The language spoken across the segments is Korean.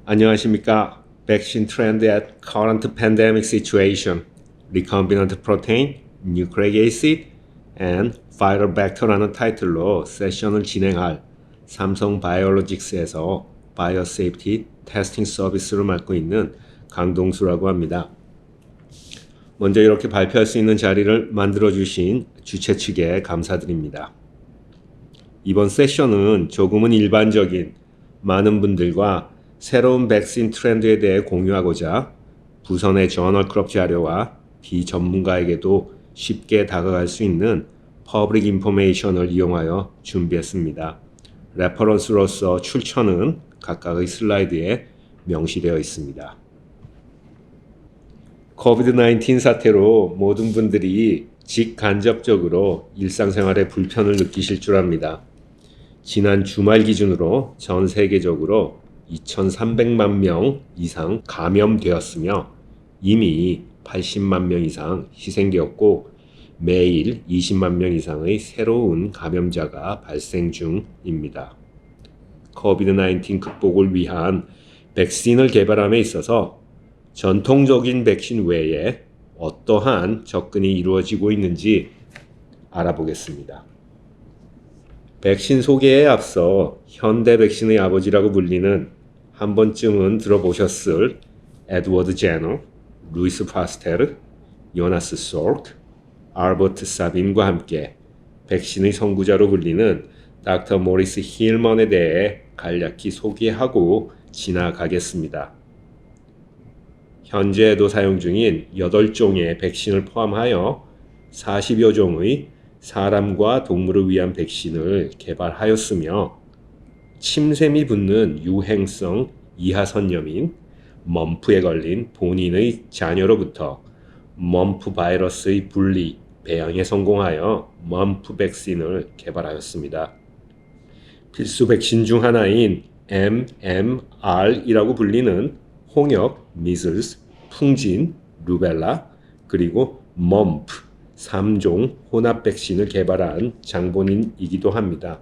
안녕하십니까. Vaccine trend at current pandemic situation, recombinant protein, nucleic acid, and viral vector라는 타이틀로 세션을 진행할 삼성 바이오로직스에서 바이오 세이프티 테스팅 서비스를 맡고 있는 강동수라고 합니다. 먼저 이렇게 발표할 수 있는 자리를 만들어주신 주최 측에 감사드립니다. 이번 세션은 조금은 일반적인 많은 분들과 새로운 백신 트렌드에 대해 공유하고자 부선의 저널 클럽 자료와 비전문가에게도 쉽게 다가갈 수 있는 퍼블릭 인포메이션을 이용하여 준비했습니다. 레퍼런스로서 출처는 각각의 슬라이드에 명시되어 있습니다. 코비드-19 사태로 모든 분들이 직간접적으로 일상생활에 불편을 느끼실 줄 압니다. 지난 주말 기준으로 전 세계적으로 2,300만 명 이상 감염되었으며 이미 80만 명 이상 희생되었고 매일 20만 명 이상의 새로운 감염자가 발생 중입니다. 코비드-19 극복을 위한 백신을 개발함에 있어서 전통적인 백신 외에 어떠한 접근이 이루어지고 있는지 알아보겠습니다. 백신 소개에 앞서 현대 백신의 아버지라고 불리는 한 번쯤은 들어보셨을 에드워드 제너, 루이스 파스테르, 요나스 솔트, 알버트 사빈과 함께 백신의 선구자로 불리는 닥터 모리스 힐먼에 대해 간략히 소개하고 지나가겠습니다. 현재도 사용 중인 8종의 백신을 포함하여 40여 종의 사람과 동물을 위한 백신을 개발하였으며 침샘이 붙는 유행성 이하선염인 멈프에 걸린 본인의 자녀로부터 멈프 바이러스의 분리, 배양에 성공하여 멈프 백신을 개발하였습니다. 필수 백신 중 하나인 MMR이라고 불리는 홍역, 미슬스, 풍진, 루벨라, 그리고 멈프 3종 혼합 백신을 개발한 장본인이기도 합니다.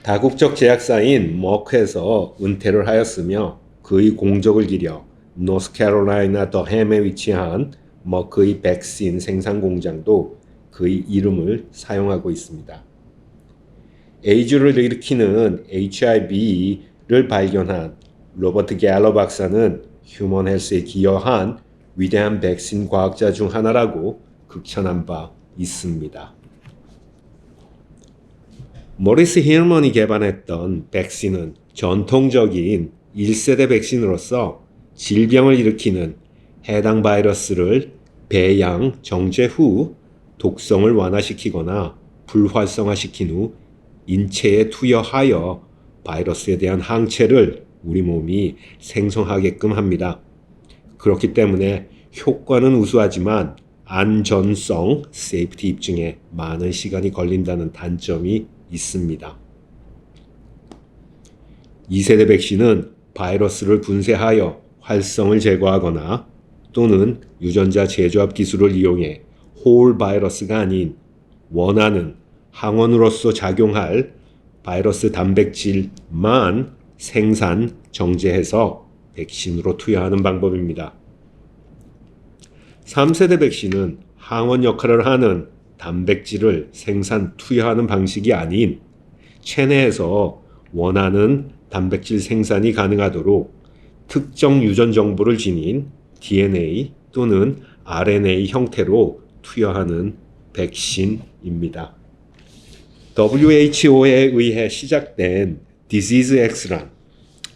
다국적 제약사인 머크에서 은퇴를 하였으며 그의 공적을 기려 노스캐롤라이나 더햄에 위치한 머크의 백신 생산 공장도 그의 이름을 사용하고 있습니다. 에이즈를 일으키는 HIV를 발견한 로버트 갤러 박사는 휴먼 헬스에 기여한 위대한 백신 과학자 중 하나라고 극찬한 바 있습니다. 모리스 힐먼이 개발했던 백신은 전통적인 1세대 백신으로서 질병을 일으키는 해당 바이러스를 배양, 정제 후 독성을 완화시키거나 불활성화시킨 후 인체에 투여하여 바이러스에 대한 항체를 우리 몸이 생성하게끔 합니다. 그렇기 때문에 효과는 우수하지만 안전성, 세이프티 입증에 많은 시간이 걸린다는 단점이 있습니다. 2세대 백신은 바이러스를 분쇄하여 활성을 제거하거나 또는 유전자 재조합 기술을 이용해 홀 바이러스가 아닌 원하는 항원으로서 작용할 바이러스 단백질만 생산, 정제해서 백신으로 투여하는 방법입니다. 3세대 백신은 항원 역할을 하는 단백질을 생산, 투여하는 방식이 아닌 체내에서 원하는 단백질 생산이 가능하도록 특정 유전 정보를 지닌 DNA 또는 RNA 형태로 투여하는 백신입니다. WHO에 의해 시작된 Disease X란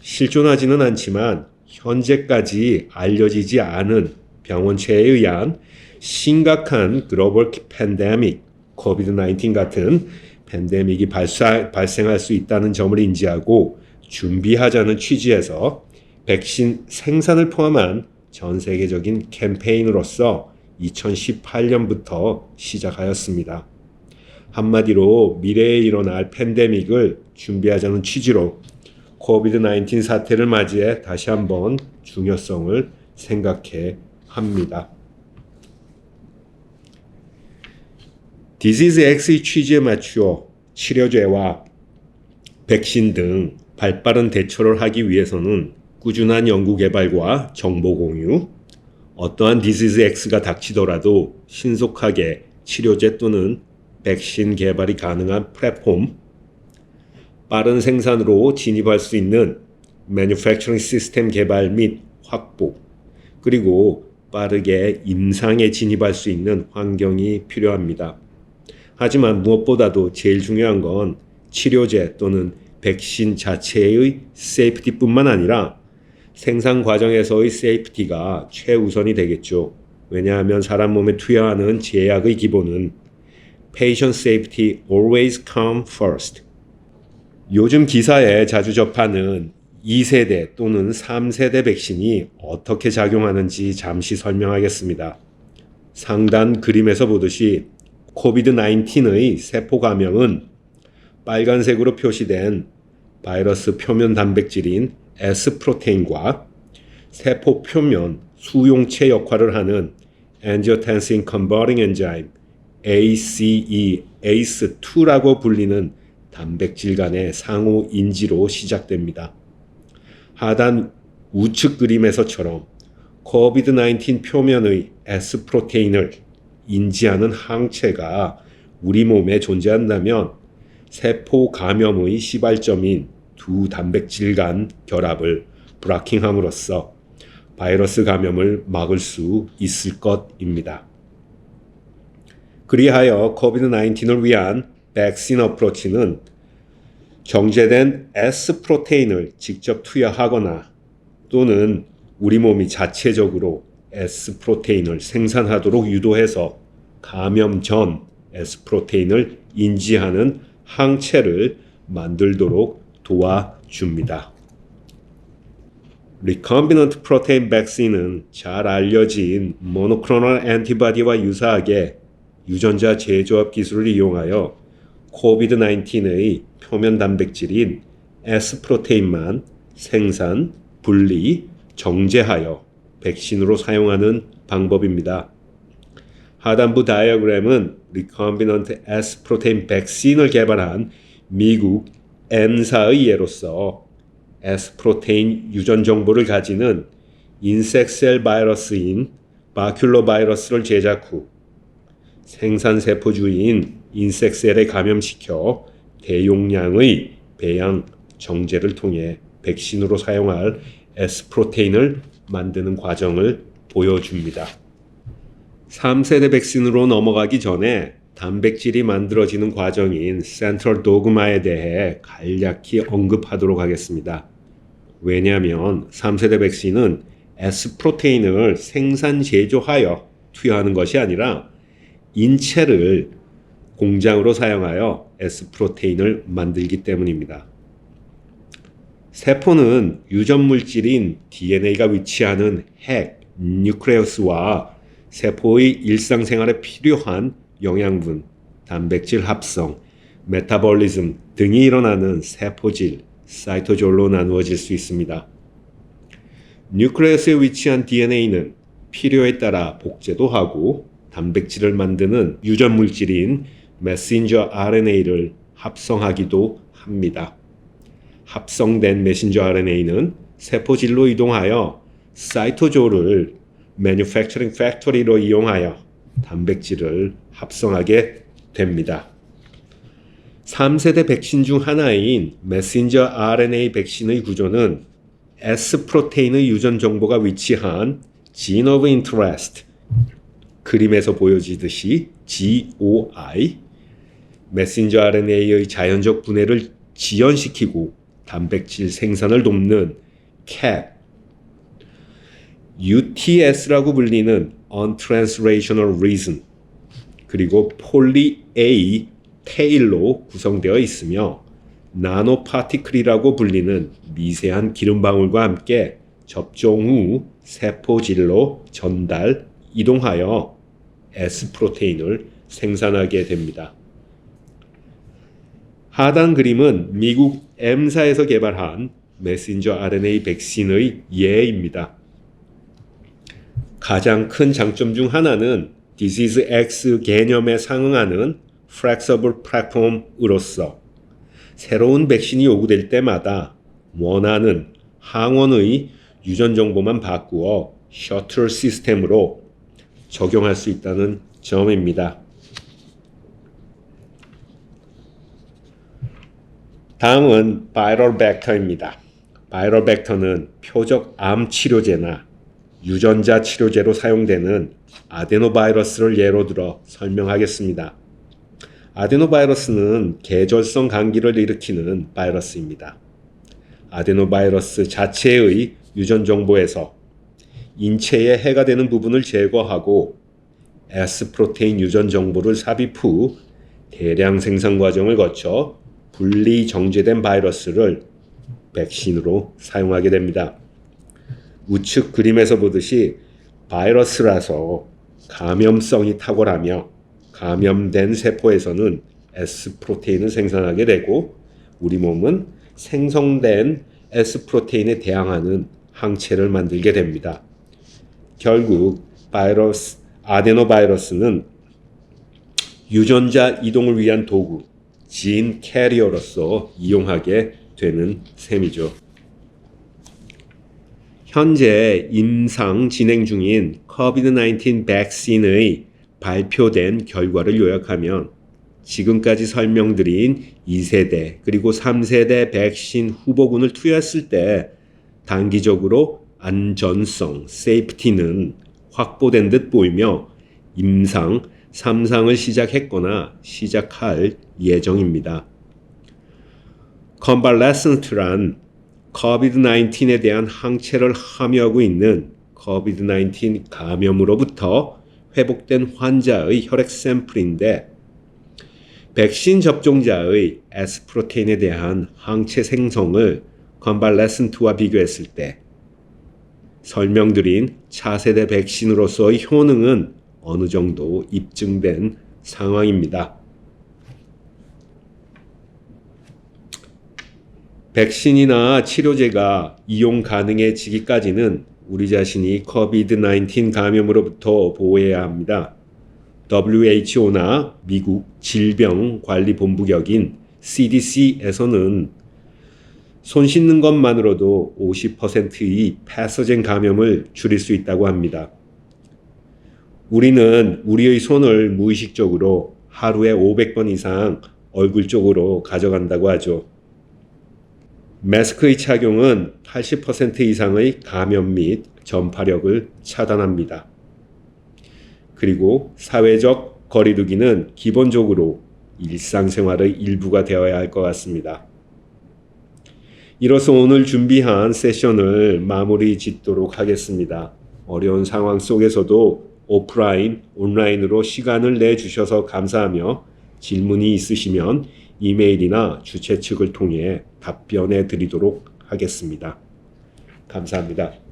실존하지는 않지만 현재까지 알려지지 않은 병원체에 의한 심각한 글로벌 팬데믹, 코비드-19 같은 팬데믹이 발생할 수 있다는 점을 인지하고 준비하자는 취지에서 백신 생산을 포함한 전 세계적인 캠페인으로서 2018년부터 시작하였습니다. 한마디로 미래에 일어날 팬데믹을 준비하자는 취지로 코비드-19 사태를 맞이해 다시 한번 중요성을 생각해 합니다. 디지즈 X의 취지에 맞추어 치료제와 백신 등 발빠른 대처를 하기 위해서는 꾸준한 연구개발과 정보 공유, 어떠한 디지즈 X가 닥치더라도 신속하게 치료제 또는 백신 개발이 가능한 플랫폼, 빠른 생산으로 진입할 수 있는 매뉴팩처링 시스템 개발 및 확보, 그리고 빠르게 임상에 진입할 수 있는 환경이 필요합니다. 하지만 무엇보다도 제일 중요한 건 치료제 또는 백신 자체의 세이프티뿐만 아니라 생산 과정에서의 세이프티가 최우선이 되겠죠. 왜냐하면 사람 몸에 투여하는 제약의 기본은 patient safety always come first. 요즘 기사에 자주 접하는 2세대 또는 3세대 백신이 어떻게 작용하는지 잠시 설명하겠습니다. 상단 그림에서 보듯이 코비드-19의 세포 감염은 빨간색으로 표시된 바이러스 표면 단백질인 S 프로테인과 세포 표면 수용체 역할을 하는 angiotensin converting enzyme ACE-ACE2라고 불리는 단백질 간의 상호 인지로 시작됩니다. 하단 우측 그림에서처럼 코비드-19 표면의 S 프로테인을 인지하는 항체가 우리 몸에 존재한다면 세포 감염의 시발점인 두 단백질 간 결합을 브라킹함으로써 바이러스 감염을 막을 수 있을 것입니다. 그리하여 코비드-19을 위한 백신 어프로치는 정제된 S 프로테인을 직접 투여하거나 또는 우리 몸이 자체적으로 S 프로테인을 생산하도록 유도해서 감염 전 S 프로테인을 인지하는 항체를 만들도록 도와줍니다. 리컴비넌트 프로테인 백신은 잘 알려진 모노크로널 엔티바디와 유사하게 유전자 재조합 기술을 이용하여 코비드-19의 표면 단백질인 S 프로테인만 생산, 분리, 정제하여 백신으로 사용하는 방법입니다. 하단부 다이어그램은 리컴비넌트 S 프로테인 백신을 개발한 미국 N사의 예로서 S 프로테인 유전 정보를 가지는 인섹셀 바이러스인 바큘러 바이러스를 제작 후 생산세포주인 인섹셀에 감염시켜 대용량의 배양 정제를 통해 백신으로 사용할 S 프로테인을 만드는 과정을 보여줍니다. 3세대 백신으로 넘어가기 전에 단백질이 만들어지는 과정인 센트럴 도그마에 대해 간략히 언급하도록 하겠습니다. 왜냐하면 3세대 백신은 S 프로테인을 생산 제조하여 투여하는 것이 아니라 인체를 공장으로 사용하여 S 프로테인을 만들기 때문입니다. 세포는 유전 물질인 DNA가 위치하는 핵, 뉴클레우스와 세포의 일상생활에 필요한 영양분, 단백질 합성, 메타볼리즘 등이 일어나는 세포질, 사이토졸로 나누어질 수 있습니다. 뉴클레우스에 위치한 DNA는 필요에 따라 복제도 하고 단백질을 만드는 유전 물질인 메신저 RNA를 합성하기도 합니다. 합성된 메신저 RNA는 세포질로 이동하여 사이토졸을 매뉴팩처링 팩토리로 이용하여 단백질을 합성하게 됩니다. 3세대 백신 중 하나인 메신저 RNA 백신의 구조는 S 프로테인의 유전 정보가 위치한 Gene of Interest, 그림에서 보여지듯이 GOI, 메신저 RNA의 자연적 분해를 지연시키고 단백질 생산을 돕는 CAP, UTS라고 불리는 Untranslational Reason, 그리고 폴리 A 테일로 구성되어 있으며 나노파티클이라고 불리는 미세한 기름방울과 함께 접종 후 세포질로 전달, 이동하여 S 프로테인을 생산하게 됩니다. 하단 그림은 미국 M사에서 개발한 메신저 RNA 백신의 예입니다. 가장 큰 장점 중 하나는 Disease X 개념에 상응하는 Flexible Platform으로서 새로운 백신이 요구될 때마다 원하는 항원의 유전 정보만 바꾸어 셔틀 시스템으로 적용할 수 있다는 점입니다. 다음은 바이럴 벡터입니다. 바이럴 벡터는 표적 암 치료제나 유전자 치료제로 사용되는 아데노바이러스를 예로 들어 설명하겠습니다. 아데노바이러스는 계절성 감기를 일으키는 바이러스입니다. 아데노바이러스 자체의 유전 정보에서 인체에 해가 되는 부분을 제거하고 S 프로테인 유전 정보를 삽입 후 대량 생산 과정을 거쳐 분리 정제된 바이러스를 백신으로 사용하게 됩니다. 우측 그림에서 보듯이 바이러스라서 감염성이 탁월하며 감염된 세포에서는 S 프로테인을 생산하게 되고 우리 몸은 생성된 S 프로테인에 대항하는 항체를 만들게 됩니다. 결국 아데노바이러스는 유전자 이동을 위한 도구, 진 캐리어로서 이용하게 되는 셈이죠. 현재 임상 진행 중인 COVID-19 백신의 발표된 결과를 요약하면 지금까지 설명드린 2세대 그리고 3세대 백신 후보군을 투여했을 때 단기적으로 안전성, 세이프티는 확보된 듯 보이며 임상 3상을 시작했거나 시작할 예정입니다. 컨발레센트란 COVID-19에 대한 항체를 함유하고 있는 COVID-19 감염으로부터 회복된 환자의 혈액 샘플인데 백신 접종자의 S 프로테인에 대한 항체 생성을 컨발레센트와 비교했을 때 설명드린 차세대 백신으로서의 효능은 어느 정도 입증된 상황입니다. 백신이나 치료제가 이용 가능해지기까지는 우리 자신이 COVID-19 감염으로부터 보호해야 합니다. WHO나 미국 질병관리본부격인 CDC에서는 손 씻는 것만으로도 50%의 패서젠 감염을 줄일 수 있다고 합니다. 우리는 우리의 손을 무의식적으로 하루에 500번 이상 얼굴 쪽으로 가져간다고 하죠. 마스크의 착용은 80% 이상의 감염 및 전파력을 차단합니다. 그리고 사회적 거리두기는 기본적으로 일상생활의 일부가 되어야 할 것 같습니다. 이로써 오늘 준비한 세션을 마무리 짓도록 하겠습니다. 어려운 상황 속에서도 오프라인, 온라인으로 시간을 내주셔서 감사하며 질문이 있으시면 이메일이나 주최 측을 통해 답변해 드리도록 하겠습니다. 감사합니다.